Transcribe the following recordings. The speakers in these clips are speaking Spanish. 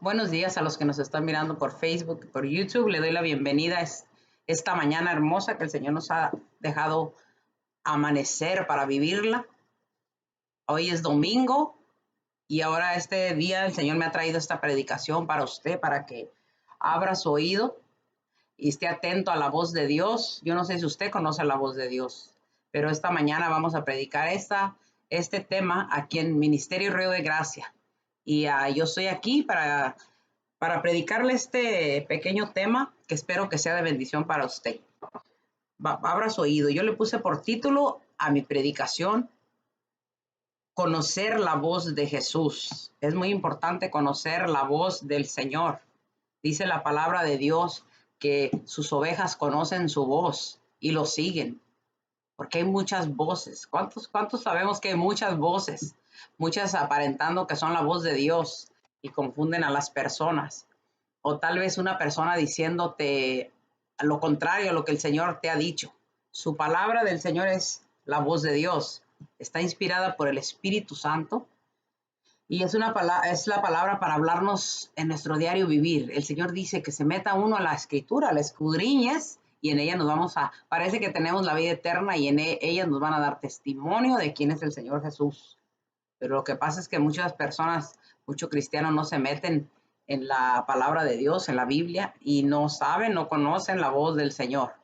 Buenos días a los que nos están mirando por Facebook y por YouTube. Le doy la bienvenida a esta mañana hermosa que el Señor nos ha dejado amanecer para vivirla. Hoy es domingo y ahora este día el Señor me ha traído esta predicación para usted, para que abra su oído y esté atento a la voz de Dios. Yo no sé si usted conoce la voz de Dios, pero esta mañana vamos a predicar este tema aquí en Ministerio Río de Gracia. Y yo estoy aquí para predicarle este pequeño tema que espero que sea de bendición para usted. Abra su oído. Yo le puse por título a mi predicación: conocer la voz de Jesús. Es muy importante conocer la voz del Señor. Dice la palabra de Dios que sus ovejas conocen su voz y lo siguen, porque hay muchas voces. ¿Cuántos sabemos que hay muchas voces? Muchas aparentando que son la voz de Dios y confunden a las personas. O tal vez una persona diciéndote lo contrario a lo que el Señor te ha dicho. Su palabra del Señor es la voz de Dios. Está inspirada por el Espíritu Santo y es la palabra para hablarnos en nuestro diario vivir. El Señor dice que se meta uno a la Escritura, la escudriñes, y en ella parece que tenemos la vida eterna y en ella nos van a dar testimonio de quién es el Señor Jesús. Pero lo que pasa es que muchas personas, muchos cristianos no se meten en la palabra de Dios, en la Biblia, y no saben, no conocen la voz del Señor.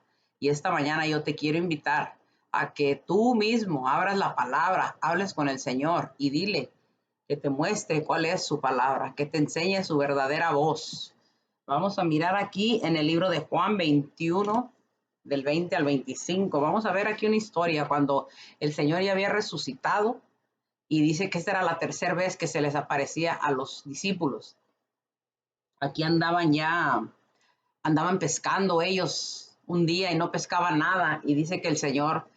Y esta mañana yo te quiero invitar a que tú mismo abras la palabra, hables con el Señor y dile que te muestre cuál es su palabra, que te enseñe su verdadera voz. Vamos a mirar aquí en el libro de Juan 21, del 20 al 25. Vamos a ver aquí una historia cuando el Señor ya había resucitado. Y dice que esta era la tercera vez que se les aparecía a los discípulos. Aquí andaban pescando ellos un día y no pescaban nada. Y dice que el Señor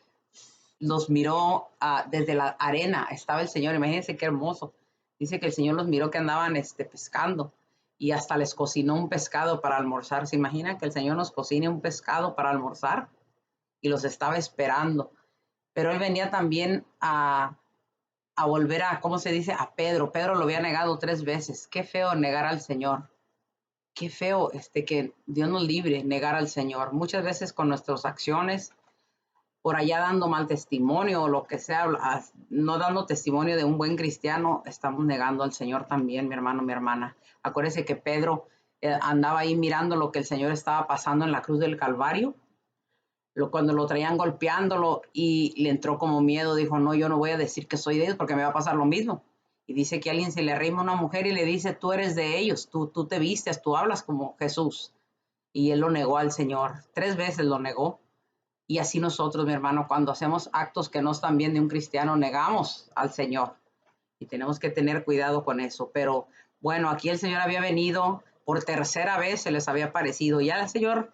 los miró desde la arena. Estaba el Señor, imagínense qué hermoso. Dice que el Señor los miró que andaban pescando y hasta les cocinó un pescado para almorzar. ¿Se imaginan que el Señor nos cocine un pescado para almorzar? Y los estaba esperando. Pero Él venía también a volver ¿cómo se dice? A Pedro. Pedro lo había negado 3 veces. Qué feo negar al Señor. Qué feo que Dios nos libre negar al Señor. Muchas veces con nuestras acciones, por allá dando mal testimonio o lo que sea, no dando testimonio de un buen cristiano, estamos negando al Señor también, mi hermano, mi hermana. Acuérdese que Pedro andaba ahí mirando lo que el Señor estaba pasando en la cruz del Calvario. Cuando lo traían golpeándolo y le entró como miedo, dijo, no, yo no voy a decir que soy de ellos porque me va a pasar lo mismo. Y dice que alguien se le arrima a una mujer y le dice, tú eres de ellos, tú te vistes, tú hablas como Jesús. Y él lo negó al Señor, 3 veces lo negó. Y así nosotros, mi hermano, cuando hacemos actos que no están bien de un cristiano, negamos al Señor. Y tenemos que tener cuidado con eso. Pero bueno, aquí el Señor había venido por tercera vez, se les había aparecido. Ya el Señor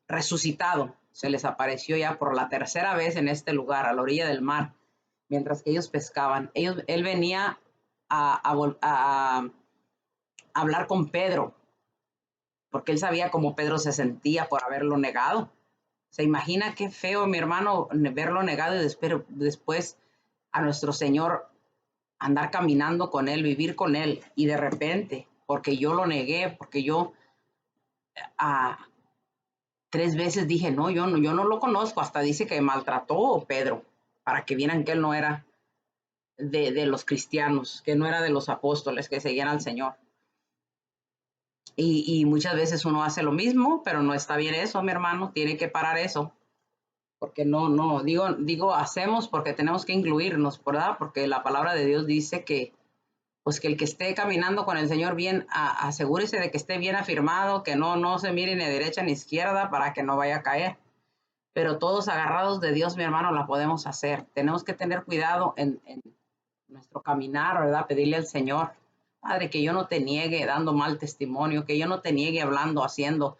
resucitado se les apareció ya por la tercera vez en este lugar, a la orilla del mar, mientras que ellos pescaban. Él venía a hablar con Pedro, porque él sabía cómo Pedro se sentía por haberlo negado. Se imagina qué feo, mi hermano, verlo negado y después a nuestro Señor andar caminando con él, vivir con él, y de repente, porque yo lo negué, porque yo 3 veces dije, no, yo no lo conozco, hasta dice que maltrató Pedro, para que vieran que él no era de los cristianos, que no era de los apóstoles que seguían al Señor. Y muchas veces uno hace lo mismo, pero no está bien eso, mi hermano, tiene que parar eso, porque no, digo, hacemos porque tenemos que incluirnos, ¿verdad? Porque la palabra de Dios dice que pues que el que esté caminando con el Señor bien, asegúrese de que esté bien afirmado, que no se mire ni derecha ni izquierda para que no vaya a caer. Pero todos agarrados de Dios, mi hermano, la podemos hacer. Tenemos que tener cuidado en nuestro caminar, ¿verdad? Pedirle al Señor, Padre, que yo no te niegue dando mal testimonio, que yo no te niegue hablando, haciendo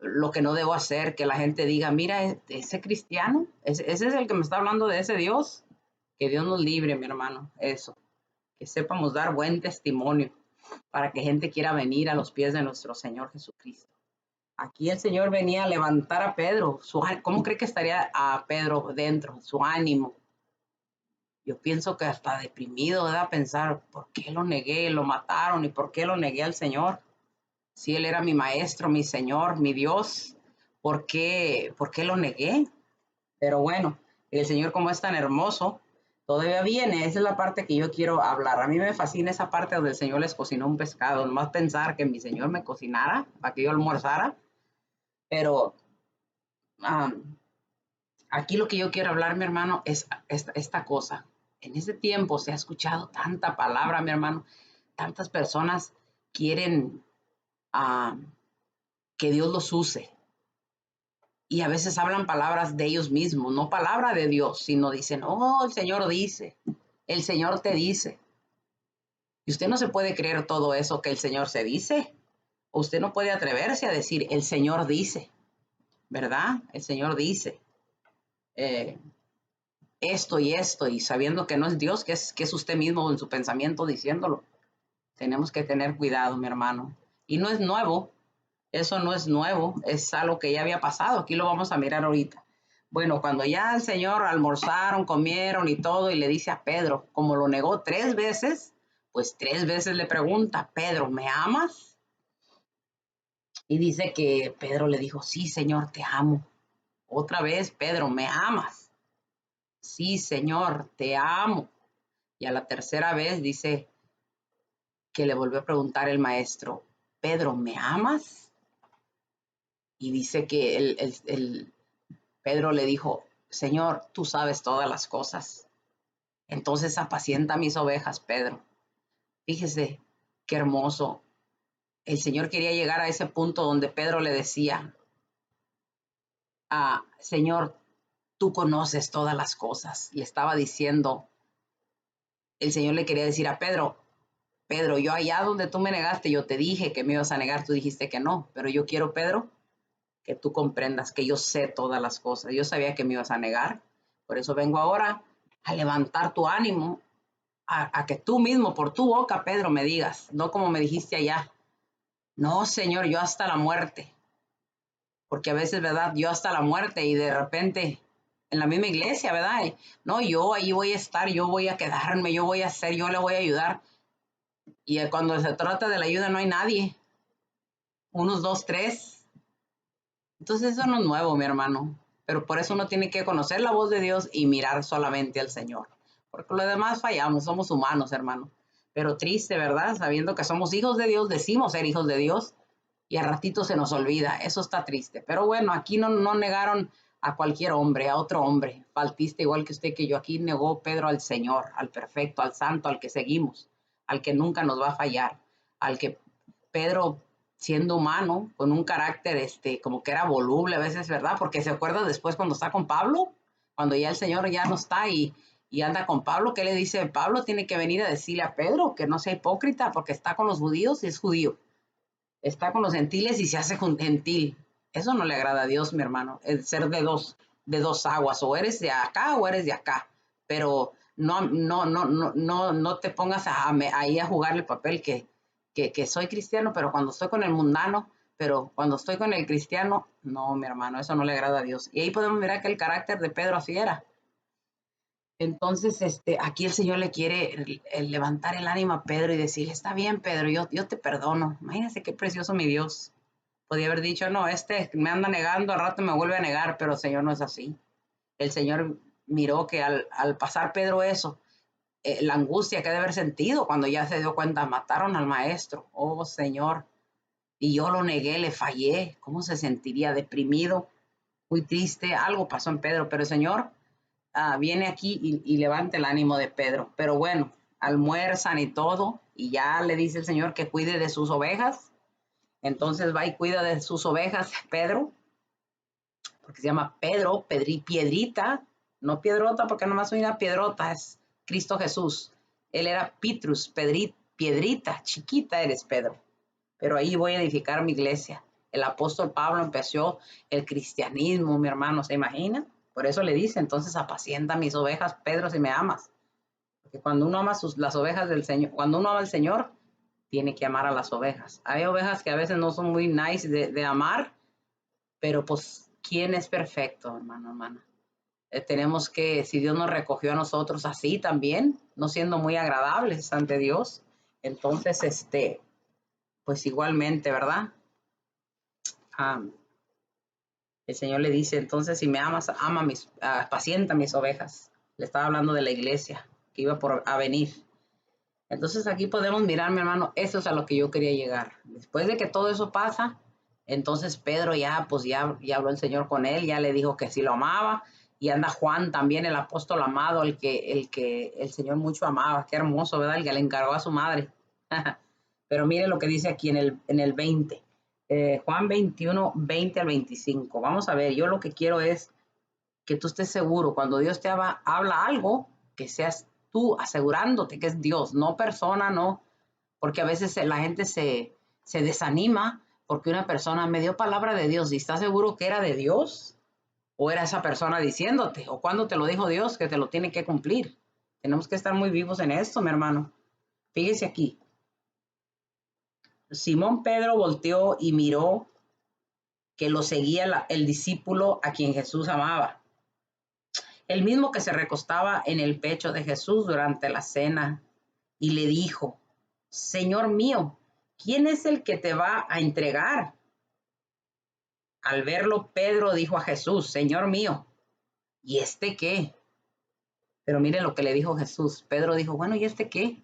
lo que no debo hacer, que la gente diga, mira, ese cristiano, ese es el que me está hablando de ese Dios. Que Dios nos libre, mi hermano, eso. Que sepamos dar buen testimonio para que gente quiera venir a los pies de nuestro Señor Jesucristo. Aquí el Señor venía a levantar a Pedro. ¿Cómo cree que estaría a Pedro dentro? Su ánimo. Yo pienso que hasta deprimido, ¿verdad? Pensar, ¿por qué lo negué? Lo mataron, ¿y por qué lo negué al Señor? Si Él era mi maestro, mi Señor, mi Dios, por qué lo negué? Pero bueno, el Señor como es tan hermoso, todavía viene. Esa es la parte que yo quiero hablar. A mí me fascina esa parte donde el Señor les cocinó un pescado. Nomás pensar que mi Señor me cocinara para que yo almorzara. Pero aquí lo que yo quiero hablar, mi hermano, es esta cosa. En ese tiempo se ha escuchado tanta palabra, mi hermano. Tantas personas quieren uh, que Dios los use. Y a veces hablan palabras de ellos mismos, no palabra de Dios, sino dicen, oh, el Señor dice, el Señor te dice. Y usted no se puede creer todo eso que el Señor se dice. Usted no puede atreverse a decir, el Señor dice, ¿verdad? El Señor dice eh, esto y esto, y sabiendo que no es Dios, que es usted mismo en su pensamiento diciéndolo. Tenemos que tener cuidado, mi hermano. Y no es nuevo, eso no es nuevo, es algo que ya había pasado. Aquí lo vamos a mirar ahorita. Bueno, cuando ya el Señor almorzaron, comieron y todo, y le dice a Pedro, como lo negó 3 veces, pues 3 veces le pregunta, Pedro, ¿me amas? Y dice que Pedro le dijo, sí, Señor, te amo. Otra vez, Pedro, ¿me amas? Sí, Señor, te amo. Y a la tercera vez dice que le volvió a preguntar el maestro, Pedro, ¿me amas? Y dice que Pedro le dijo, Señor, tú sabes todas las cosas. Entonces apacienta mis ovejas, Pedro. Fíjese qué hermoso. El Señor quería llegar a ese punto donde Pedro le decía, Señor, tú conoces todas las cosas. Le estaba diciendo, el Señor le quería decir a Pedro, Pedro, yo allá donde tú me negaste, yo te dije que me ibas a negar, tú dijiste que no, pero yo quiero, Pedro, que tú comprendas que yo sé todas las cosas. Yo sabía que me ibas a negar, por eso vengo ahora a levantar tu ánimo, a que tú mismo por tu boca, Pedro, me digas, no como me dijiste allá, no, Señor, yo hasta la muerte, porque a veces, ¿verdad? Yo hasta la muerte y de repente en la misma iglesia, ¿verdad? No, yo ahí voy a estar, yo voy a quedarme, yo voy a hacer, yo le voy a ayudar. Y cuando se trata de la ayuda no hay nadie, unos dos, tres. Entonces eso no es nuevo, mi hermano, pero por eso uno tiene que conocer la voz de Dios y mirar solamente al Señor, porque lo demás fallamos, somos humanos, hermano. Pero triste, ¿verdad? Sabiendo que somos hijos de Dios, decimos ser hijos de Dios y a ratito se nos olvida, eso está triste. Pero bueno, aquí no negaron a cualquier hombre, a otro hombre, faltista igual que usted, que yo. Aquí negó Pedro al Señor, al perfecto, al santo, al que seguimos, al que nunca nos va a fallar, al que Pedro, siendo humano, con un carácter como que era voluble a veces, ¿verdad? Porque se acuerda después cuando está con Pablo, cuando ya el Señor ya no está y anda con Pablo, ¿qué le dice? Pablo tiene que venir a decirle a Pedro que no sea hipócrita porque está con los judíos y es judío, está con los gentiles y se hace gentil. Eso no le agrada a Dios, mi hermano, el ser de dos aguas, o eres de acá o eres de acá, pero no te pongas ahí a jugar el papel que soy cristiano, pero cuando estoy con el mundano, pero cuando estoy con el cristiano, no, mi hermano, eso no le agrada a Dios. Y ahí podemos mirar que el carácter de Pedro así era. Entonces, aquí el Señor le quiere levantar el ánimo a Pedro y decir, está bien, Pedro, yo te perdono. Imagínense qué precioso mi Dios. Podía haber dicho, no, me anda negando, al rato me vuelve a negar, pero el Señor no es así. El Señor miró que al pasar Pedro eso, la angustia que debe haber sentido cuando ya se dio cuenta, mataron al maestro. Oh, Señor, y yo lo negué, le fallé. ¿Cómo se sentiría? Deprimido, muy triste. Algo pasó en Pedro, pero el Señor viene aquí y levanta el ánimo de Pedro. Pero bueno, almuerzan y todo, y ya le dice el Señor que cuide de sus ovejas. Entonces va y cuida de sus ovejas Pedro, porque se llama Pedro, Piedrita, no Piedrota, porque nomás soy una piedrota, es Cristo Jesús. Él era Petrus, Piedrita, chiquita eres Pedro. Pero ahí voy a edificar mi iglesia. El apóstol Pablo empezó el cristianismo, mi hermano, ¿se imagina? Por eso le dice, entonces apacienta mis ovejas, Pedro, si me amas. Porque cuando uno ama las ovejas del Señor, cuando uno ama al Señor, tiene que amar a las ovejas. Hay ovejas que a veces no son muy nice de amar, pero pues, ¿quién es perfecto, hermano, hermana? tenemos que, si Dios nos recogió a nosotros así también, no siendo muy agradables ante Dios, entonces, pues igualmente, ¿verdad? El Señor le dice, entonces, si me amas, apacienta mis ovejas. Le estaba hablando de la iglesia que iba a venir. Entonces aquí podemos mirar, mi hermano, eso es a lo que yo quería llegar. Después de que todo eso pasa, entonces Pedro ya habló el Señor con él, ya le dijo que sí lo amaba, y anda Juan también, el apóstol amado, el que el Señor mucho amaba. Qué hermoso, ¿verdad? El que le encargó a su madre. Pero mire lo que dice aquí en el 20. Juan 21, 20 al 25. Vamos a ver, yo lo que quiero es que tú estés seguro, cuando Dios te habla algo, que seas tú asegurándote que es Dios, no persona, no, porque a veces la gente se desanima porque una persona me dio palabra de Dios y está seguro que era de Dios o era esa persona diciéndote o cuando te lo dijo Dios que te lo tiene que cumplir. Tenemos que estar muy vivos en esto, mi hermano. Fíjese aquí. Simón Pedro volteó y miró que lo seguía el discípulo a quien Jesús amaba, el mismo que se recostaba en el pecho de Jesús durante la cena, y le dijo, Señor mío, ¿quién es el que te va a entregar? Al verlo, Pedro dijo a Jesús, Señor mío, ¿y este qué? Pero mire lo que le dijo Jesús. Pedro dijo, bueno, ¿y este qué?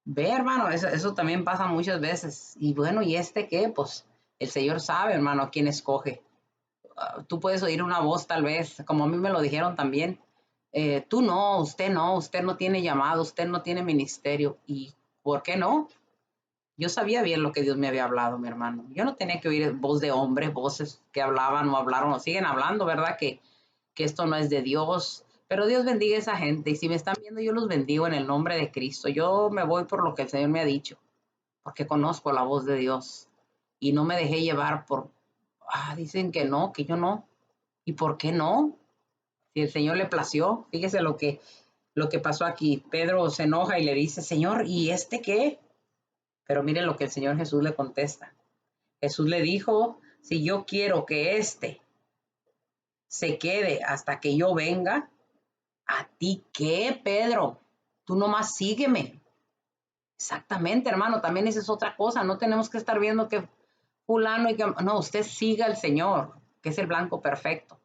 Ve, hermano, eso también pasa muchas veces. Y bueno, ¿y este qué? Pues el Señor sabe, hermano, quién escoge. Tú puedes oír una voz tal vez, como a mí me lo dijeron también, tú no, usted no tiene llamado, usted no tiene ministerio. ¿Y por qué no? Yo sabía bien lo que Dios me había hablado, mi hermano. Yo no tenía que oír voz de hombres, voces que hablaban o hablaron o siguen hablando, ¿verdad? Que esto no es de Dios. Pero Dios bendiga a esa gente. Y si me están viendo, yo los bendigo en el nombre de Cristo. Yo me voy por lo que el Señor me ha dicho, porque conozco la voz de Dios. Y no me dejé llevar dicen que no, que yo no. ¿Y por qué no? Si el Señor le plació, fíjese lo que pasó aquí. Pedro se enoja y le dice, Señor, ¿y este qué? Pero mire lo que el Señor Jesús le contesta. Jesús le dijo, si yo quiero que este se quede hasta que yo venga, ¿a ti qué, Pedro? Tú nomás sígueme. Exactamente, hermano, también esa es otra cosa. No tenemos que estar viendo que fulano y que... No, usted siga al Señor, que es el blanco perfecto.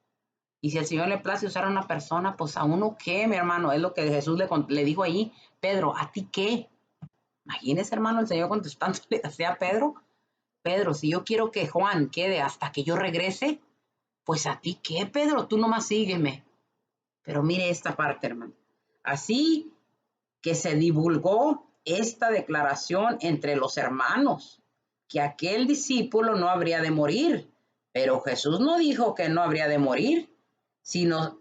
Y si el Señor le place usar a una persona, pues a uno qué, mi hermano, es lo que Jesús le dijo ahí, Pedro, ¿a ti qué? Imagínese, hermano, el Señor contestándole así a Pedro, Pedro, si yo quiero que Juan quede hasta que yo regrese, pues a ti qué, Pedro, tú nomás sígueme. Pero mire esta parte, hermano. Así que se divulgó esta declaración entre los hermanos, que aquel discípulo no habría de morir, pero Jesús no dijo que no habría de morir, sino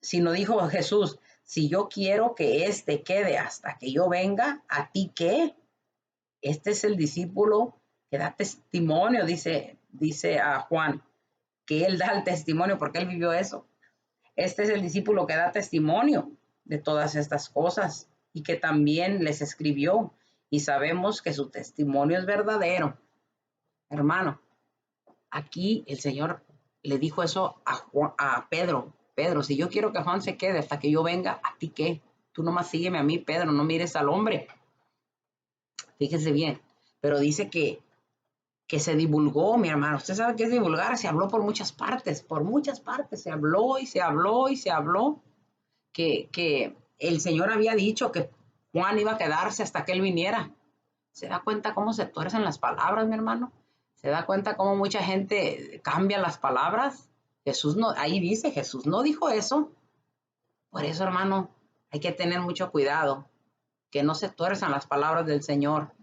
dijo Jesús, si yo quiero que éste quede hasta que yo venga, ¿a ti qué? Este es el discípulo que da testimonio, dice a Juan, que él da el testimonio porque él vivió eso. Este es el discípulo que da testimonio de todas estas cosas y que también les escribió, y sabemos que su testimonio es verdadero. Hermano, aquí el Señor le dijo eso a Pedro. Pedro, si yo quiero que Juan se quede hasta que yo venga, ¿a ti qué? Tú nomás sígueme a mí, Pedro, no mires al hombre. Fíjese bien, pero dice que se divulgó, mi hermano. Usted sabe qué es divulgar, se habló por muchas partes, se habló y se habló y se habló, que el Señor había dicho que Juan iba a quedarse hasta que él viniera. ¿Se da cuenta cómo se tuercen las palabras, mi hermano? ¿Se da cuenta cómo mucha gente cambia las palabras? Jesús no, ahí dice, Jesús no dijo eso. Por eso, hermano, hay que tener mucho cuidado, que no se tuerzan las palabras del Señor,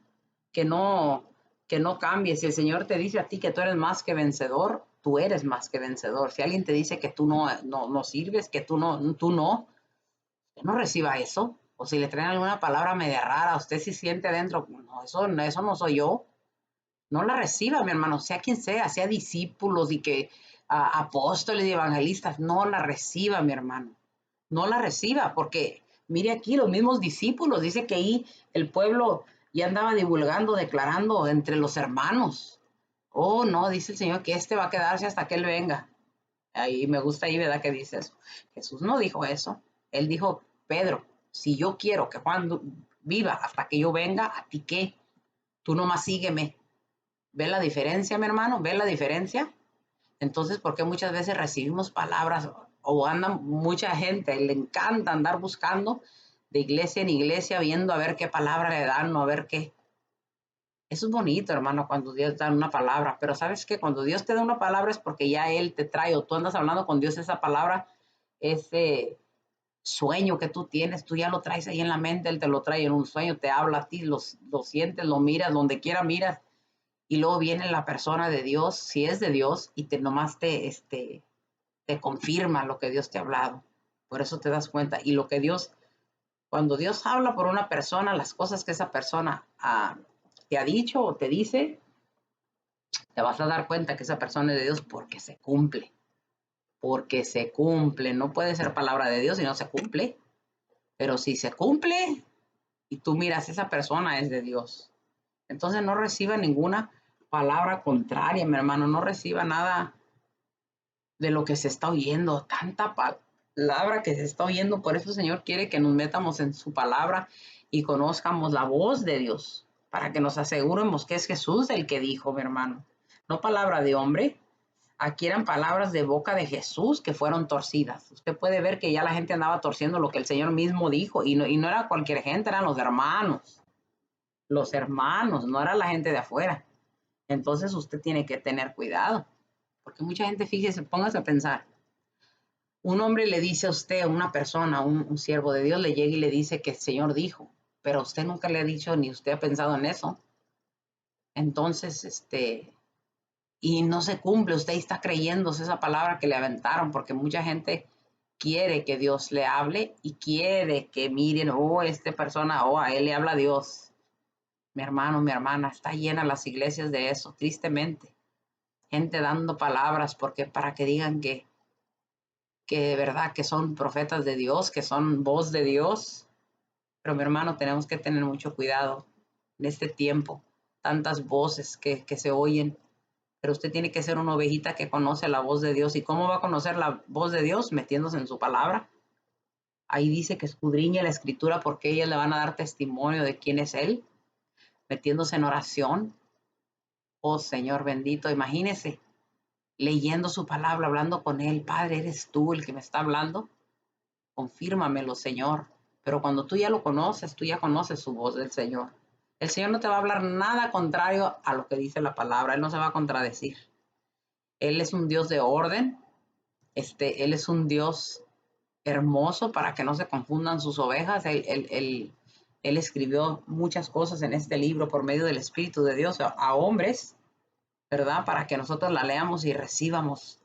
que no, que no cambies. Si el Señor te dice a ti que tú eres más que vencedor, tú eres más que vencedor. Si alguien te dice que tú no sirves, que tú no reciba eso. O si le traen alguna palabra media rara, usted se siente adentro, no, eso no soy yo. No la reciba, mi hermano, sea quien sea discípulos y que apóstoles y evangelistas, no la reciba, mi hermano. No la reciba, porque mire aquí los mismos discípulos, dice que ahí el pueblo ya andaba divulgando, declarando entre los hermanos. Oh, no, dice el Señor que este va a quedarse hasta que Él venga. Ahí me gusta ahí, ¿verdad? Que dice eso. Jesús no dijo eso. Él dijo, Pedro, si yo quiero que Juan viva hasta que yo venga, ¿a ti qué? Tú nomás sígueme. ¿Ves la diferencia, mi hermano? ¿Ves la diferencia? Entonces, ¿por qué muchas veces recibimos palabras o andan mucha gente, le encanta andar buscando de iglesia en iglesia, viendo a ver qué palabra le dan o a ver qué? Eso es bonito, hermano, cuando Dios da una palabra, pero ¿sabes qué? Cuando Dios te da una palabra es porque ya Él te trae o tú andas hablando con Dios esa palabra, ese sueño que tú tienes, tú ya lo traes ahí en la mente, Él te lo trae en un sueño, te habla a ti, lo sientes, lo miras, donde quiera miras, y luego viene la persona de Dios, si es de Dios, y nomás te confirma lo que Dios te ha hablado. Por eso te das cuenta. Y lo que Dios, cuando Dios habla por una persona, las cosas que esa persona te ha dicho o te dice, te vas a dar cuenta que esa persona es de Dios porque se cumple. Porque se cumple. No puede ser palabra de Dios si no se cumple. Pero si se cumple y tú miras, esa persona es de Dios. Entonces no reciba ninguna palabra contraria, mi hermano. No reciba nada de lo que se está oyendo, tanta palabra que se está oyendo. Por eso el Señor quiere que nos metamos en su palabra y conozcamos la voz de Dios, para que nos aseguremos que es Jesús el que dijo, mi hermano. No palabra de hombre. Aquí eran palabras de boca de Jesús que fueron torcidas. Usted puede ver que ya la gente andaba torciendo lo que el Señor mismo dijo, y no era cualquier gente, eran los hermanos, no era la gente de afuera. Entonces usted tiene que tener cuidado, porque mucha gente, fíjese, póngase a pensar, un hombre le dice a usted, una persona, un siervo de Dios, le llega y le dice que el Señor dijo, pero usted nunca le ha dicho ni usted ha pensado en eso. Entonces, y no se cumple, usted está creyéndose esa palabra que le aventaron, porque mucha gente quiere que Dios le hable y quiere que miren, oh, esta persona, oh, a él le habla Dios. Mi hermano, mi hermana, está llena las iglesias de eso, tristemente. Gente dando palabras porque para que digan que de verdad que son profetas de Dios, que son voz de Dios. Pero mi hermano, tenemos que tener mucho cuidado en este tiempo. Tantas voces que se oyen, pero usted tiene que ser una ovejita que conoce la voz de Dios. ¿Y cómo va a conocer la voz de Dios? Metiéndose en su palabra. Ahí dice que escudriñe la escritura porque ellas le van a dar testimonio de quién es Él, metiéndose en oración. Oh Señor bendito, imagínese leyendo su palabra, hablando con Él. Padre, ¿eres tú el que me está hablando? Confírmamelo, Señor. Pero cuando tú ya lo conoces, tú ya conoces su voz del Señor. El Señor no te va a hablar nada contrario a lo que dice la palabra. Él no se va a contradecir. Él es un Dios de orden. Él es un Dios hermoso para que no se confundan sus ovejas. Él escribió muchas cosas en este libro por medio del Espíritu de Dios a hombres, ¿verdad? Para que nosotros la leamos y recibamos.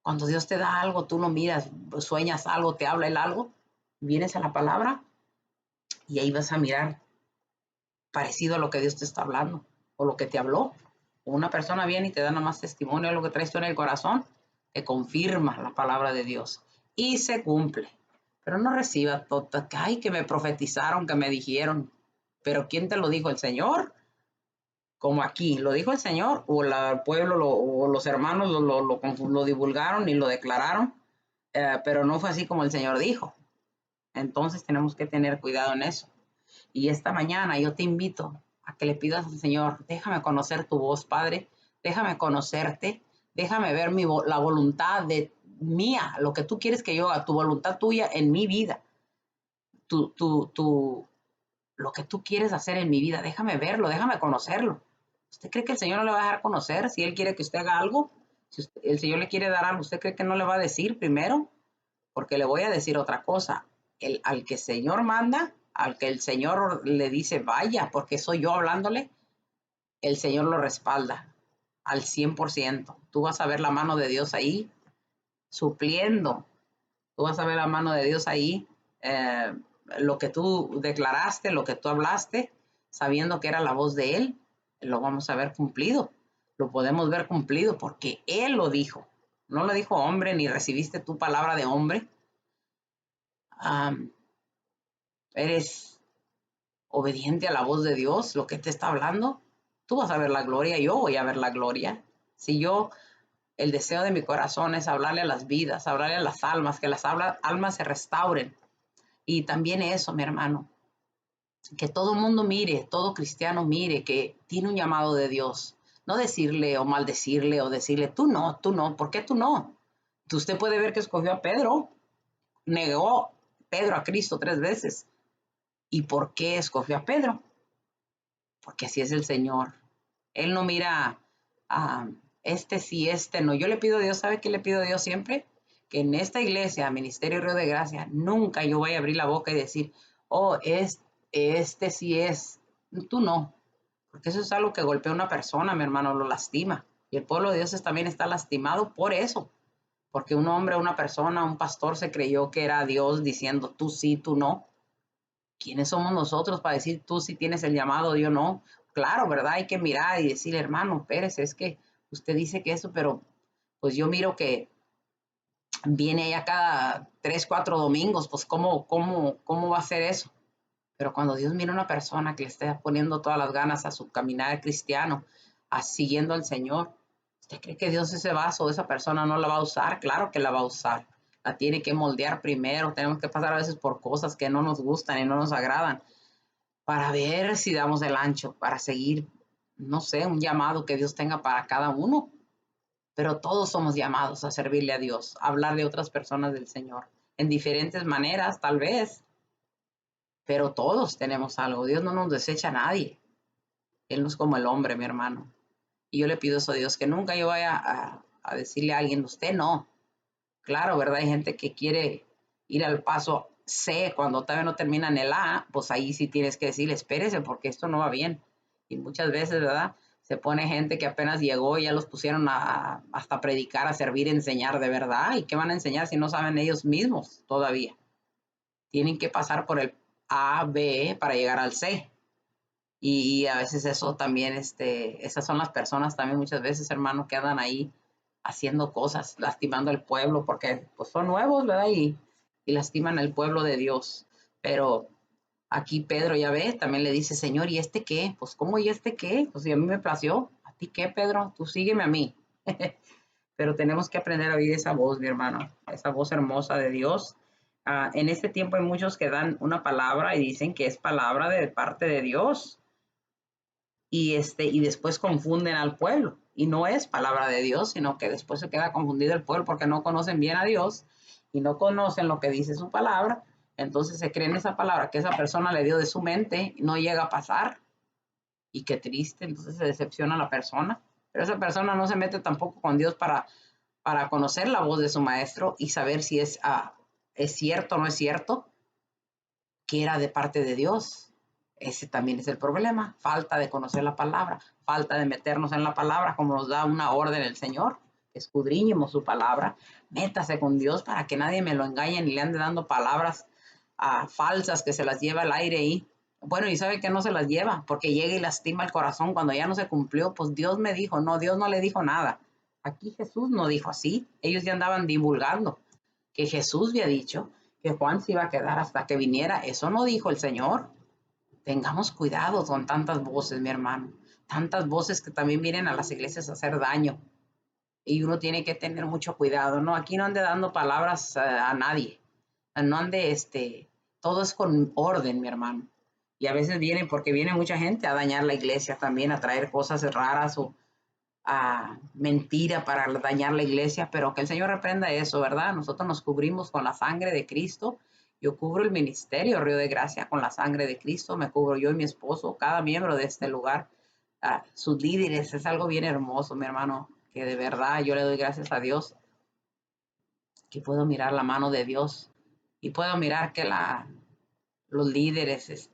Cuando Dios te da algo, tú lo miras, sueñas algo, te habla Él algo, vienes a la palabra y ahí vas a mirar parecido a lo que Dios te está hablando o lo que te habló. O una persona viene y te da nada más testimonio de lo que traes tú en el corazón, te confirma la palabra de Dios y se cumple. Pero no reciba todo, ay, que me profetizaron, que me dijeron. Pero ¿quién te lo dijo? ¿El Señor? Como aquí, ¿lo dijo el Señor? ¿O el pueblo o los hermanos lo divulgaron y lo declararon? Pero no fue así como el Señor dijo. Entonces tenemos que tener cuidado en eso. Y esta mañana yo te invito a que le pidas al Señor, déjame conocer tu voz, Padre, déjame conocerte, déjame ver la voluntad de mía, lo que tú quieres que yo haga, tu voluntad tuya en mi vida, lo que tú quieres hacer en mi vida, déjame verlo, déjame conocerlo. ¿Usted cree que el Señor no le va a dejar conocer si Él quiere que usted haga algo? Si el Señor le quiere dar algo, ¿usted cree que no le va a decir primero? Porque le voy a decir otra cosa. Al que el Señor manda, al que el Señor le dice vaya, porque soy yo hablándole, el Señor lo respalda al 100%. Tú vas a ver la mano de Dios ahí supliendo. Tú vas a ver la mano de Dios ahí, lo que tú declaraste, lo que tú hablaste, sabiendo que era la voz de Él, lo vamos a ver cumplido. Lo podemos ver cumplido porque Él lo dijo. No lo dijo hombre, ni recibiste tu palabra de hombre. Eres obediente a la voz de Dios, lo que te está hablando, tú vas a ver la gloria, yo voy a ver la gloria. Si yo El deseo de mi corazón es hablarle a las vidas, hablarle a las almas, que las almas se restauren. Y también eso, mi hermano, que todo mundo mire, todo cristiano mire que tiene un llamado de Dios. No decirle o maldecirle o decirle, tú no, ¿por qué tú no? Usted puede ver que escogió a Pedro, negó Pedro a Cristo 3 veces. ¿Y por qué escogió a Pedro? Porque así es el Señor. Él no mira a este sí, este no. Yo le pido a Dios, ¿sabe qué le pido a Dios siempre? Que en esta iglesia, Ministerio Río de Gracia, nunca yo vaya a abrir la boca y decir, oh, este sí es. Tú no. Porque eso es algo que golpea a una persona, mi hermano, lo lastima. Y el pueblo de Dios también está lastimado por eso. Porque un hombre, una persona, un pastor se creyó que era Dios diciendo tú sí, tú no. ¿Quiénes somos nosotros para decir tú sí tienes el llamado, yo no? Claro, ¿verdad? Hay que mirar y decirle, hermano Pérez, es que usted dice que eso, pero pues yo miro que viene allá cada 3, 4 domingos, pues ¿cómo va a ser eso? Pero cuando Dios mira a una persona que le está poniendo todas las ganas a su caminar cristiano, siguiendo al Señor, ¿usted cree que Dios ese vaso, esa persona no la va a usar? Claro que la va a usar. La tiene que moldear primero. Tenemos que pasar a veces por cosas que no nos gustan y no nos agradan para ver si damos el ancho, para seguir, no sé, un llamado que Dios tenga para cada uno. Pero todos somos llamados a servirle a Dios, a hablar de otras personas del Señor, en diferentes maneras, tal vez, pero todos tenemos algo. Dios no nos desecha a nadie. Él no es como el hombre, mi hermano. Y yo le pido eso a Dios, que nunca yo vaya a decirle a alguien, usted no. Claro, ¿verdad? Hay gente que quiere ir al paso C cuando todavía no termina en el A, pues ahí sí tienes que decirle, espérese porque esto no va bien. Y muchas veces, ¿verdad? Se pone gente que apenas llegó y ya los pusieron hasta predicar, a servir, a enseñar de verdad. ¿Y qué van a enseñar si no saben ellos mismos todavía? Tienen que pasar por el A, B para llegar al C. Y a veces eso también, esas son las personas también muchas veces, hermano, que andan ahí haciendo cosas, lastimando al pueblo, porque pues son nuevos, ¿verdad? Y lastiman al pueblo de Dios. Pero aquí Pedro, ya ve, también le dice, Señor, ¿y este qué? Pues, ¿cómo y este qué? Pues si a mí me plació, ¿a ti qué, Pedro? Tú sígueme a mí. Pero tenemos que aprender a oír esa voz, mi hermano, esa voz hermosa de Dios. En este tiempo hay muchos que dan una palabra y dicen que es palabra de parte de Dios y después confunden al pueblo y no es palabra de Dios, sino que después se queda confundido el pueblo porque no conocen bien a Dios y no conocen lo que dice su palabra. Entonces se creen esa palabra que esa persona le dio de su mente y no llega a pasar, y qué triste. Entonces se decepciona la persona, pero esa persona no se mete tampoco con Dios para conocer la voz de su maestro y saber si es cierto o no es cierto que era de parte de Dios. Ese también es el problema, falta de conocer la palabra, falta de meternos en la palabra, como nos da una orden el Señor, escudriñemos su palabra, métase con Dios para que nadie me lo engañe ni le ande dando palabras falsas que se las lleva al aire y bueno, y sabe que no se las lleva, porque llega y lastima el corazón cuando ya no se cumplió, pues Dios me dijo, no, Dios no le dijo nada. Aquí Jesús no dijo así, ellos ya andaban divulgando que Jesús había dicho que Juan se iba a quedar hasta que viniera. Eso no dijo el Señor. Tengamos cuidado con tantas voces, mi hermano. Tantas voces que también vienen a las iglesias a hacer daño. Y uno tiene que tener mucho cuidado, ¿no? Aquí no ande dando palabras a nadie. No ande, todo es con orden, mi hermano. Y a veces porque viene mucha gente a dañar la iglesia también, a traer cosas raras o mentira para dañar la iglesia, pero que el Señor reprenda eso, ¿verdad? Nosotros nos cubrimos con la sangre de Cristo. Yo cubro el ministerio Río de Gracia con la sangre de Cristo, me cubro yo y mi esposo, cada miembro de este lugar, sus líderes, es algo bien hermoso, mi hermano, que de verdad yo le doy gracias a Dios, que puedo mirar la mano de Dios y puedo mirar que los líderes,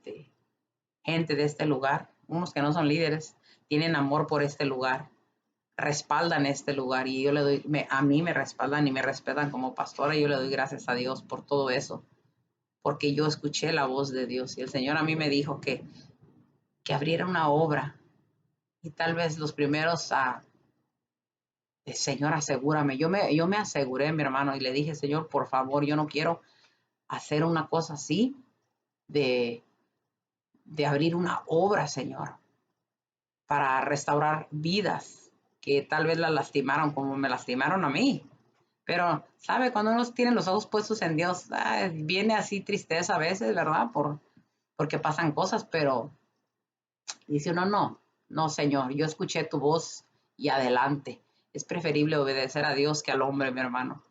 gente de este lugar, unos que no son líderes, tienen amor por este lugar, respaldan este lugar y yo le doy, a mí me respaldan y me respetan como pastora y yo le doy gracias a Dios por todo eso, porque yo escuché la voz de Dios y el Señor a mí me dijo que abriera una obra y tal vez los primeros, Señor, asegúrame, yo me aseguré, mi hermano, y le dije, Señor, por favor, yo no quiero hacer una cosa así de, de abrir una obra, Señor, para restaurar vidas que tal vez la lastimaron como me lastimaron a mí. Pero, ¿sabe? Cuando uno tiene los ojos puestos en Dios, viene así tristeza a veces, ¿verdad? Porque pasan cosas, pero dice uno, no, no, Señor, yo escuché tu voz y adelante. Es preferible obedecer a Dios que al hombre, mi hermano.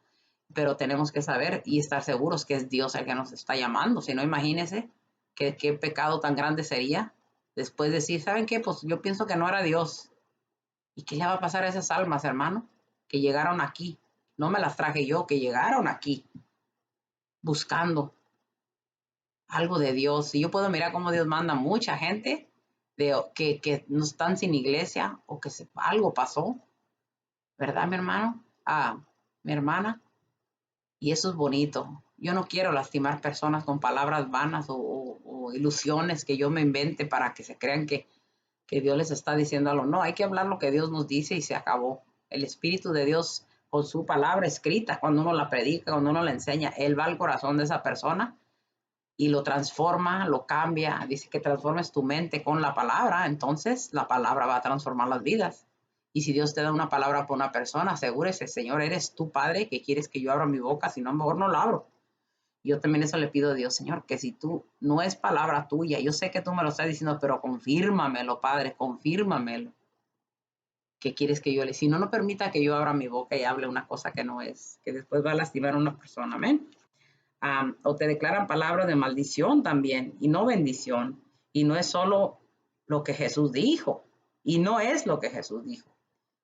Pero tenemos que saber y estar seguros que es Dios el que nos está llamando. Si no, imagínese qué pecado tan grande sería después de decir, ¿saben qué? Pues yo pienso que no era Dios. ¿Y qué le va a pasar a esas almas, hermano? Que llegaron aquí. No me las traje yo, que llegaron aquí buscando algo de Dios. Y yo puedo mirar cómo Dios manda mucha gente que no están sin iglesia o que algo pasó, ¿verdad, mi hermano? Mi hermana. Y eso es bonito. Yo no quiero lastimar personas con palabras vanas o ilusiones que yo me invente para que se crean que Dios les está diciendo algo. No, hay que hablar lo que Dios nos dice y se acabó. El Espíritu de Dios con su palabra escrita, cuando uno la predica, cuando uno la enseña, Él va al corazón de esa persona y lo transforma, lo cambia. Dice que transformes tu mente con la palabra, entonces la palabra va a transformar las vidas. Y si Dios te da una palabra por una persona, asegúrese, Señor, eres tu Padre que quieres que yo abra mi boca, si no, mejor no la abro. Yo también eso le pido a Dios, Señor, que si tú no es palabra tuya, yo sé que tú me lo estás diciendo, pero confírmamelo, Padre, confírmamelo. ¿Qué quieres que yo le? Si no, no permita que yo abra mi boca y hable una cosa que no es, que después va a lastimar a una persona, amén. O te declaran palabras de maldición también y no bendición. Y no es solo lo que Jesús dijo, y no es lo que Jesús dijo.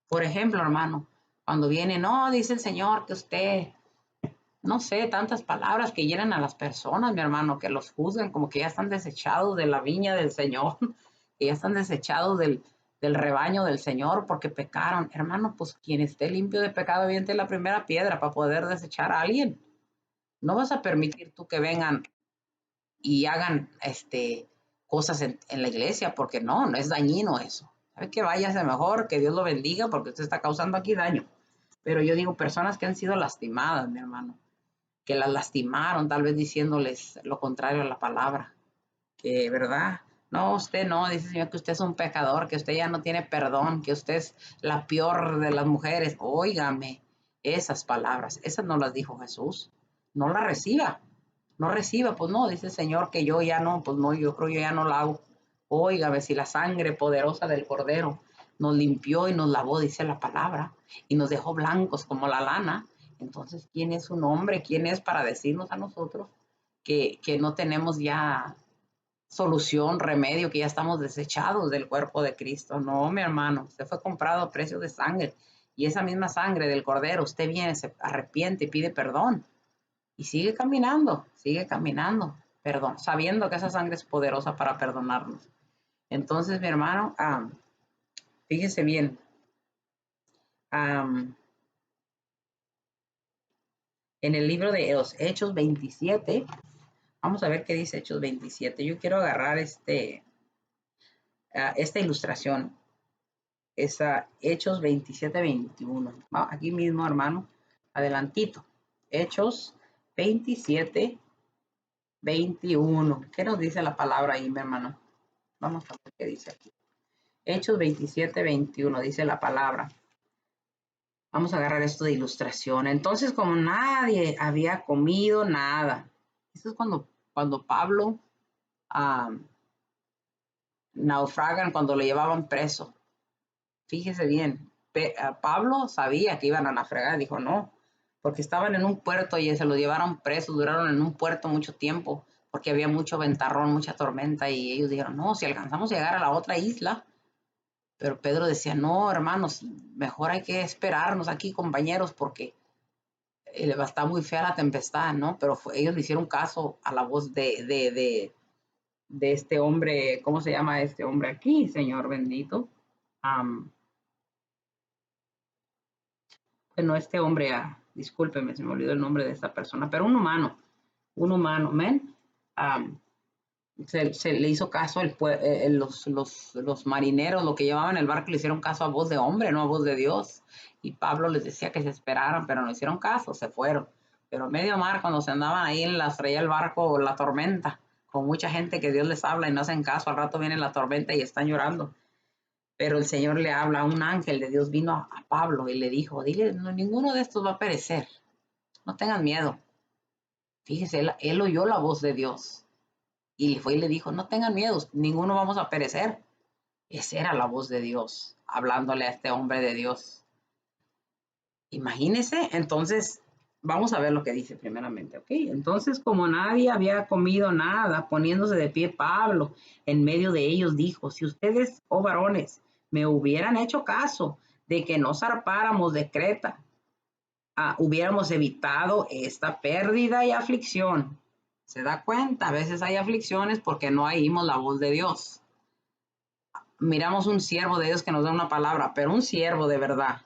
Por ejemplo, hermano, cuando viene, no, dice el Señor que usted, no sé, tantas palabras que llenan a las personas, mi hermano, que los juzgan como que ya están desechados de la viña del Señor, que ya están desechados del rebaño del Señor porque pecaron. Hermano, pues quien esté limpio de pecado, aviente la primera piedra para poder desechar a alguien. No vas a permitir tú que vengan y hagan cosas en la iglesia, porque no es dañino eso. ¿Sabe que váyase mejor, que Dios lo bendiga, porque usted está causando aquí daño? Pero yo digo, personas que han sido lastimadas, mi hermano, que las lastimaron, tal vez diciéndoles lo contrario a la palabra, que, ¿verdad? No, usted no, dice el Señor que usted es un pecador, que usted ya no tiene perdón, que usted es la peor de las mujeres. Óigame, esas palabras, esas no las dijo Jesús. No las reciba, no reciba, pues no, dice el Señor que yo ya no, pues no, yo creo yo ya no la hago. Óigame, si la sangre poderosa del Cordero nos limpió y nos lavó, dice la palabra, y nos dejó blancos como la lana, entonces, ¿quién es su nombre? ¿Quién es para decirnos a nosotros que no tenemos ya solución, remedio, que ya estamos desechados del cuerpo de Cristo? No, mi hermano, usted fue comprado a precio de sangre, y esa misma sangre del Cordero, usted viene, se arrepiente y pide perdón, y sigue caminando, perdón, sabiendo que esa sangre es poderosa para perdonarnos. Entonces, mi hermano, fíjese bien, en el libro de los Hechos 27, vamos a ver qué dice Hechos 27. Yo quiero agarrar esta ilustración, esa Hechos 27, 21. Aquí mismo, hermano, adelantito. Hechos 27, 21. ¿Qué nos dice la palabra ahí, mi hermano? Vamos a ver qué dice aquí. Hechos 27, 21, dice la palabra. Vamos a agarrar esto de ilustración. Entonces, como nadie había comido nada, esto es cuando Pablo naufragan, cuando lo llevaban preso. Fíjese bien, Pablo sabía que iban a naufragar, dijo no, porque estaban en un puerto y se lo llevaron preso, duraron en un puerto mucho tiempo, porque había mucho ventarrón, mucha tormenta, y ellos dijeron, no, si alcanzamos a llegar a la otra isla. Pero Pedro decía, no, hermanos, mejor hay que esperarnos aquí, compañeros, porque está muy fea la tempestad, ¿no? Pero ellos le hicieron caso a la voz de este hombre. ¿Cómo se llama este hombre aquí, Señor bendito? Bueno, este hombre, discúlpeme, se me olvidó el nombre de esta persona, pero un humano, ¿men? Se le hizo caso los marineros, lo que llevaban el barco, le hicieron caso a voz de hombre, no a voz de Dios. Y Pablo les decía que se esperaran, pero no hicieron caso, se fueron. Pero a medio mar, cuando se andaban ahí en la estrella del barco, la tormenta, con mucha gente que Dios les habla y no hacen caso, al rato viene la tormenta y están llorando. Pero el Señor le habla, un ángel de Dios vino a Pablo y le dijo, dile, no, ninguno de estos va a perecer, no tengan miedo. Fíjese, él oyó la voz de Dios y fue y le dijo, no tengan miedo, ninguno vamos a perecer. Esa era la voz de Dios, hablándole a este hombre de Dios. Imagínese, entonces, vamos a ver lo que dice primeramente, ¿ok? Entonces, como nadie había comido nada, poniéndose de pie Pablo en medio de ellos, dijo, si ustedes, oh varones, me hubieran hecho caso de que no zarpáramos de Creta, hubiéramos evitado esta pérdida y aflicción. ¿Se da cuenta? A veces hay aflicciones porque no oímos la voz de Dios. Miramos un siervo de Dios que nos da una palabra, pero un siervo de verdad.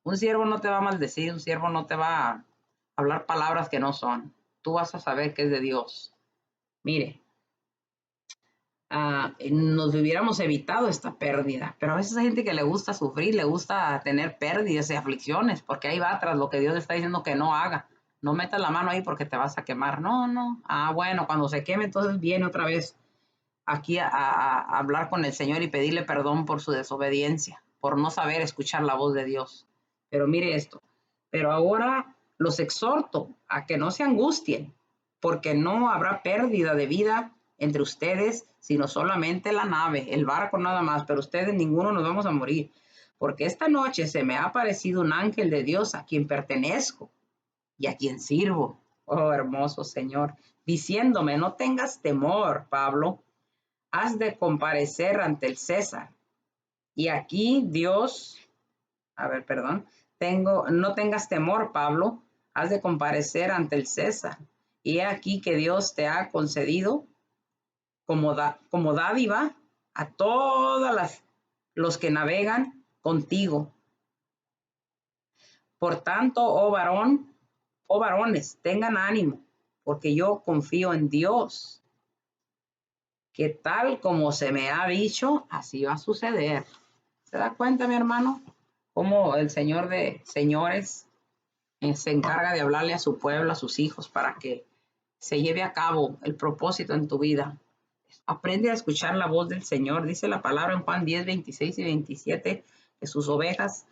Un siervo no te va a maldecir, un siervo no te va a hablar palabras que no son. Tú vas a saber que es de Dios. Mire, nos hubiéramos evitado esta pérdida, pero a veces hay gente que le gusta sufrir, le gusta tener pérdidas y aflicciones, porque ahí va tras lo que Dios está diciendo que no haga. No metas la mano ahí porque te vas a quemar. No, no. Bueno, cuando se queme, entonces viene otra vez aquí a hablar con el Señor y pedirle perdón por su desobediencia, por no saber escuchar la voz de Dios. Pero mire esto, pero ahora los exhorto a que no se angustien, porque no habrá pérdida de vida entre ustedes, sino solamente la nave, el barco nada más, pero ustedes ninguno nos vamos a morir, porque esta noche se me ha aparecido un ángel de Dios a quien pertenezco y a quien sirvo, oh hermoso Señor, diciéndome, no tengas temor, Pablo, has de comparecer ante el César. Y aquí Dios, no tengas temor, Pablo, has de comparecer ante el César. Y aquí que Dios te ha concedido como dádiva a todas los que navegan contigo. Por tanto, oh varones, tengan ánimo, porque yo confío en Dios, que tal como se me ha dicho, así va a suceder. ¿Se da cuenta, mi hermano? Cómo el Señor de señores se encarga de hablarle a su pueblo, a sus hijos, para que se lleve a cabo el propósito en tu vida. Aprende a escuchar la voz del Señor. Dice la palabra en Juan 10, 26 y 27, que sus ovejas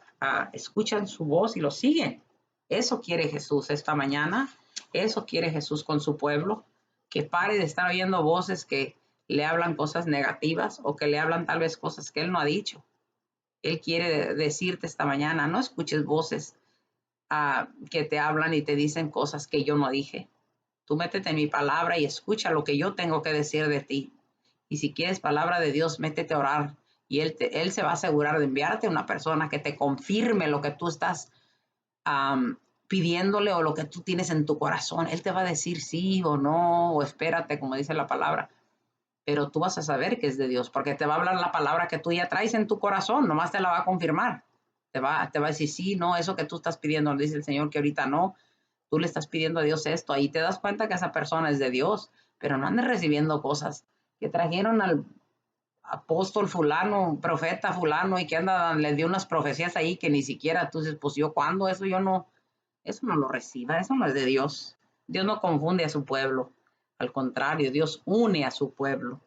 escuchan su voz y lo siguen. Eso quiere Jesús esta mañana. Eso quiere Jesús con su pueblo. Que pare de estar oyendo voces que le hablan cosas negativas o que le hablan tal vez cosas que Él no ha dicho. Él quiere decirte esta mañana, no escuches voces que te hablan y te dicen cosas que yo no dije. Tú métete en mi palabra y escucha lo que yo tengo que decir de ti. Y si quieres palabra de Dios, métete a orar. Y Él se va a asegurar de enviarte una persona que te confirme lo que tú estás pidiéndole o lo que tú tienes en tu corazón. Él te va a decir sí o no, o espérate, como dice la palabra. Pero tú vas a saber que es de Dios, porque te va a hablar la palabra que tú ya traes en tu corazón, nomás te la va a confirmar. Te va a decir, sí, no, eso que tú estás pidiendo, dice el Señor que ahorita no, tú le estás pidiendo a Dios esto, ahí te das cuenta que esa persona es de Dios, pero no andes recibiendo cosas que trajeron al apóstol fulano, profeta fulano, y que le dio unas profecías ahí que ni siquiera tú dices, pues yo cuándo, eso no lo reciba, eso no es de Dios. Dios no confunde a su pueblo, al contrario, Dios une a su pueblo.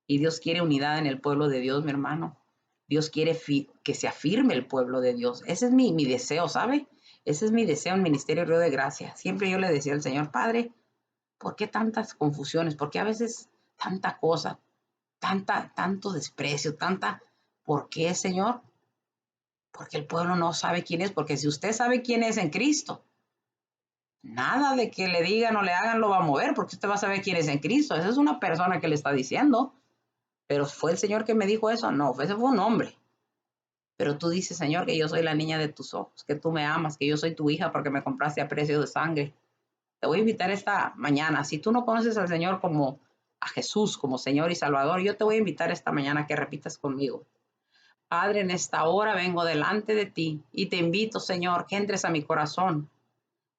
Y Dios quiere unidad en el pueblo de Dios, mi hermano. Dios quiere que se afirme el pueblo de Dios. Ese es mi deseo, ¿sabe? Ese es mi deseo en Ministerio Río de Gracia. Siempre yo le decía al Señor, Padre, ¿por qué tantas confusiones? ¿Por qué a veces tanta cosa, tanto desprecio, ¿por qué, Señor? Porque el pueblo no sabe quién es. Porque si usted sabe quién es en Cristo, nada de que le digan o le hagan lo va a mover, porque usted va a saber quién es en Cristo. Esa es una persona que le está diciendo. Pero ¿fue el Señor que me dijo eso? No, ese fue un hombre. Pero tú dices, Señor, que yo soy la niña de tus ojos, que tú me amas, que yo soy tu hija porque me compraste a precio de sangre. Te voy a invitar esta mañana. Si tú no conoces al Señor como a Jesús, como Señor y Salvador, yo te voy a invitar esta mañana a que repitas conmigo. Padre, en esta hora vengo delante de ti y te invito, Señor, que entres a mi corazón.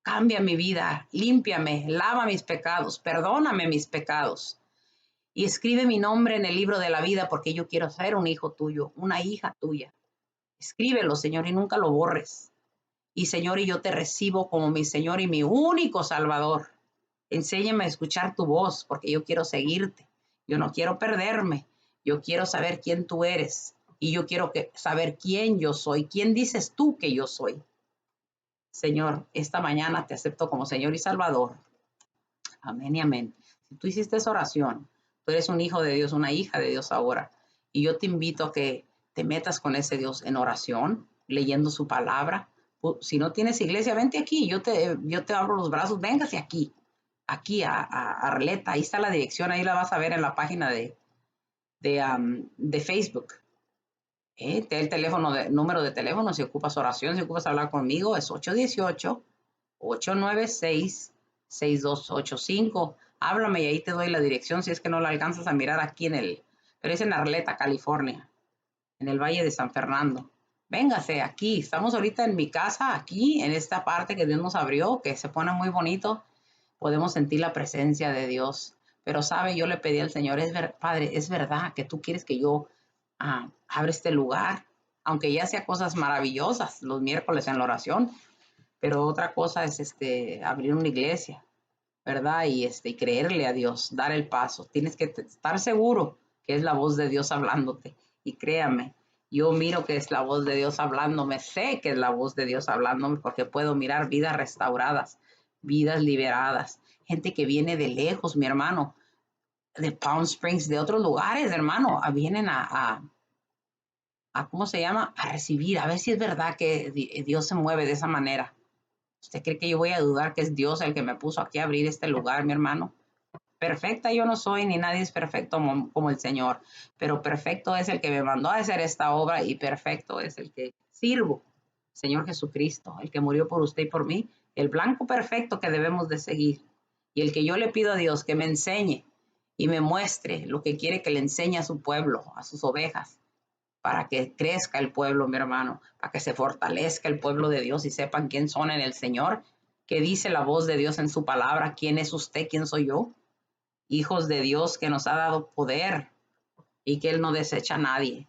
Cambia mi vida, límpiame, lava mis pecados, perdóname mis pecados. Y escribe mi nombre en el libro de la vida porque yo quiero ser un hijo tuyo, una hija tuya. Escríbelo, Señor, y nunca lo borres. Y, Señor, y yo te recibo como mi Señor y mi único Salvador. Enséñame a escuchar tu voz porque yo quiero seguirte. Yo no quiero perderme. Yo quiero saber quién tú eres. y yo quiero saber quién yo soy. ¿Quién dices tú que yo soy? Señor, esta mañana te acepto como Señor y Salvador. Amén y amén. Si tú hiciste esa oración, tú eres un hijo de Dios, una hija de Dios ahora. Y yo te invito a que te metas con ese Dios en oración, leyendo su palabra. Si no tienes iglesia, vente aquí. Yo te abro los brazos. Véngase aquí a Arleta. Ahí está la dirección. Ahí la vas a ver en la página de Facebook. Te da el número de teléfono. Si ocupas oración, si ocupas hablar conmigo, es 818-896-6285. Háblame y ahí te doy la dirección si es que no la alcanzas a mirar aquí pero es en Arleta, California, en el Valle de San Fernando. Véngase aquí, estamos ahorita en mi casa, aquí en esta parte que Dios nos abrió, que se pone muy bonito. Podemos sentir la presencia de Dios. Pero sabe, yo le pedí al Señor, Padre, es verdad que tú quieres que yo abra este lugar, aunque ya sea cosas maravillosas los miércoles en la oración, pero otra cosa es abrir una iglesia, ¿verdad? Y creerle a Dios, dar el paso. Tienes que estar seguro que es la voz de Dios hablándote. Y créame, yo miro que es la voz de Dios hablándome, sé que es la voz de Dios hablándome porque puedo mirar vidas restauradas, vidas liberadas, gente que viene de lejos, mi hermano, de Palm Springs, de otros lugares, hermano, vienen ¿cómo se llama? A recibir, a ver si es verdad que Dios se mueve de esa manera. ¿Usted cree que yo voy a dudar que es Dios el que me puso aquí a abrir este lugar, mi hermano? Perfecta yo no soy, ni nadie es perfecto como el Señor, pero perfecto es el que me mandó a hacer esta obra y perfecto es el que sirvo, Señor Jesucristo, el que murió por usted y por mí, el blanco perfecto que debemos de seguir y el que yo le pido a Dios que me enseñe y me muestre lo que quiere que le enseñe a su pueblo, a sus ovejas, para que crezca el pueblo, mi hermano, para que se fortalezca el pueblo de Dios y sepan quién son en el Señor, que dice la voz de Dios en su palabra, quién es usted, quién soy yo, hijos de Dios que nos ha dado poder y que Él no desecha a nadie.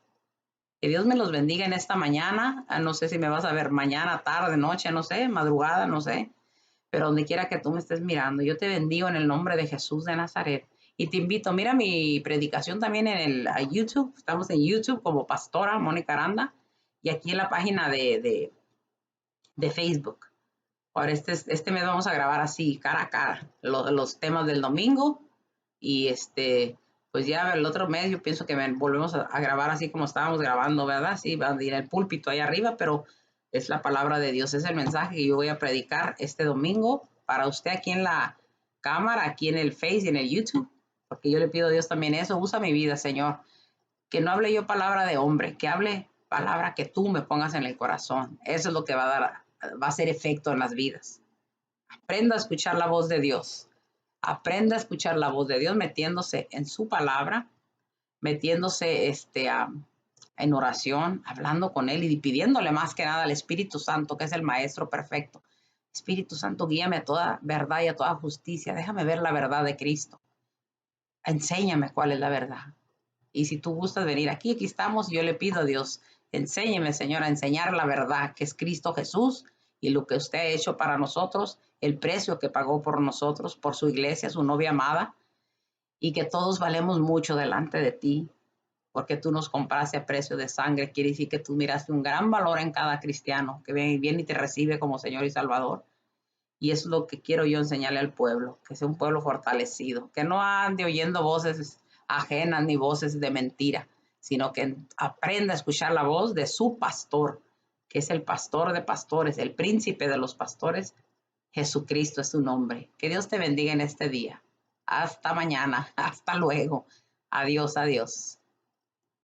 Que Dios me los bendiga en esta mañana, no sé si me vas a ver mañana, tarde, noche, no sé, madrugada, no sé, pero donde quiera que tú me estés mirando, yo te bendigo en el nombre de Jesús de Nazaret. Y te invito, mira mi predicación también en el YouTube. Estamos en YouTube como Pastora Mónica Aranda y aquí en la página de Facebook. Ahora este mes vamos a grabar así, cara a cara, los temas del domingo y pues ya el otro mes yo pienso que volvemos a grabar así como estábamos grabando, ¿verdad? Sí, va a ir el púlpito ahí arriba, pero es la palabra de Dios, es el mensaje que yo voy a predicar este domingo para usted aquí en la cámara, aquí en el Face y en el YouTube, porque yo le pido a Dios también eso, usa mi vida, Señor, que no hable yo palabra de hombre, que hable palabra que tú me pongas en el corazón. Eso es lo que va a hacer efecto en las vidas. Aprenda a escuchar la voz de Dios. Aprenda a escuchar la voz de Dios metiéndose en su palabra, metiéndose en oración, hablando con Él y pidiéndole más que nada al Espíritu Santo, que es el Maestro perfecto. Espíritu Santo, guíame a toda verdad y a toda justicia. Déjame ver la verdad de Cristo. Enséñame cuál es la verdad. Y si tú gustas venir aquí estamos. Yo le pido a Dios, enséñeme, Señor, a enseñar la verdad, que es Cristo Jesús y lo que usted ha hecho para nosotros, el precio que pagó por nosotros, por su iglesia, su novia amada, y que todos valemos mucho delante de ti, porque tú nos compraste a precio de sangre. Quiere decir que tú miraste un gran valor en cada cristiano que viene y te recibe como Señor y Salvador. Y eso es lo que quiero yo enseñarle al pueblo, que sea un pueblo fortalecido, que no ande oyendo voces ajenas ni voces de mentira, sino que aprenda a escuchar la voz de su pastor, que es el pastor de pastores, el príncipe de los pastores. Jesucristo es su nombre. Que Dios te bendiga en este día. Hasta mañana. Hasta luego. Adiós, adiós.